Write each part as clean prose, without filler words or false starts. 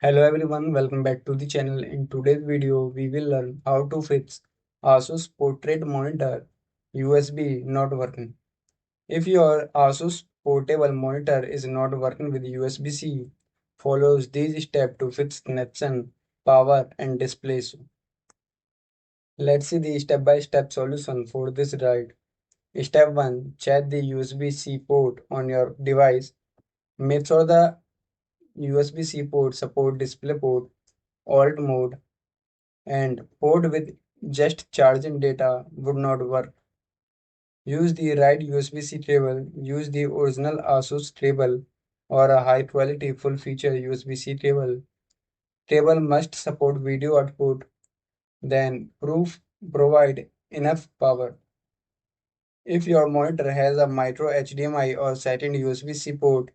Hello everyone, welcome back to the channel. In today's video, we will learn how to fix ASUS portrait monitor USB not working. If your ASUS portable monitor is not working with USB-C, follow these steps to fix connection, power and display issue. Let's see the step-by-step solution for this guide. Step 1. Check the USB-C port on your device. Make sure the USB-C port support DisplayPort Alt Mode and port with just charging data would not work. Use the right USB-C cable, use the original ASUS cable or a high quality full feature USB-C cable. Cable must support video output, then proof provide enough power. If your monitor has a micro HDMI or second USB-C port,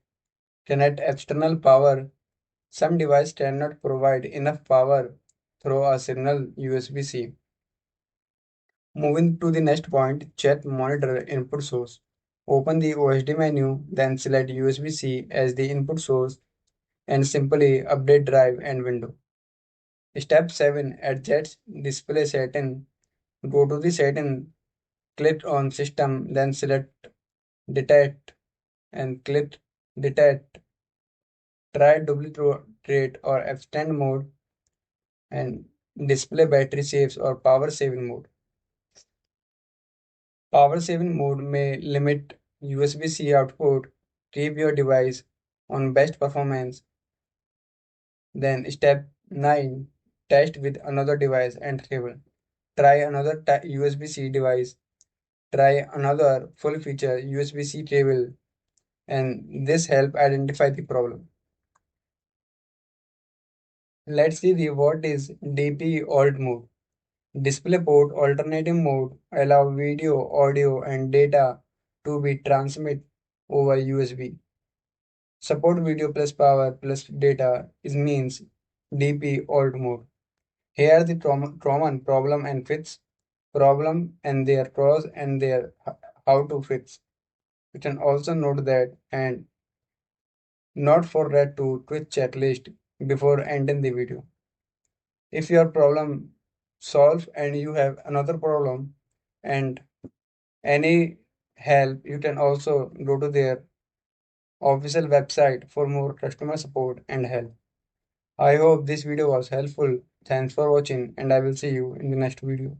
connect external power. Some devices cannot provide enough power through a signal USB-C. Moving to the next point, check monitor input source. Open the OSD menu, then select USB-C as the input source and simply update drive and window. Step 7. Adjust display setting. Go to the setting, click on system, then select detect and click detect. Try duplicate or extend mode and display battery saves or power saving mode. Power saving mode may limit USB-C output, keep your device on best performance. Then step 9, test with another device and cable. Try another USB-C device, try another full feature USB-C cable, and this help identify the problem. Let's see the what is DP Alt Mode. DisplayPort alternating mode allow video, audio, and data to be transmitted over USB. Support video plus power plus data is means DP alt mode. Here are the common problem and fix problem and their pros and their how to fix. You can also note that and not forget to tweak checklist before ending the video. If your problem solved and you have another problem and any help, you can also go to their official website for more customer support and help. I hope this video was helpful. Thanks for watching and I will see you in the next video.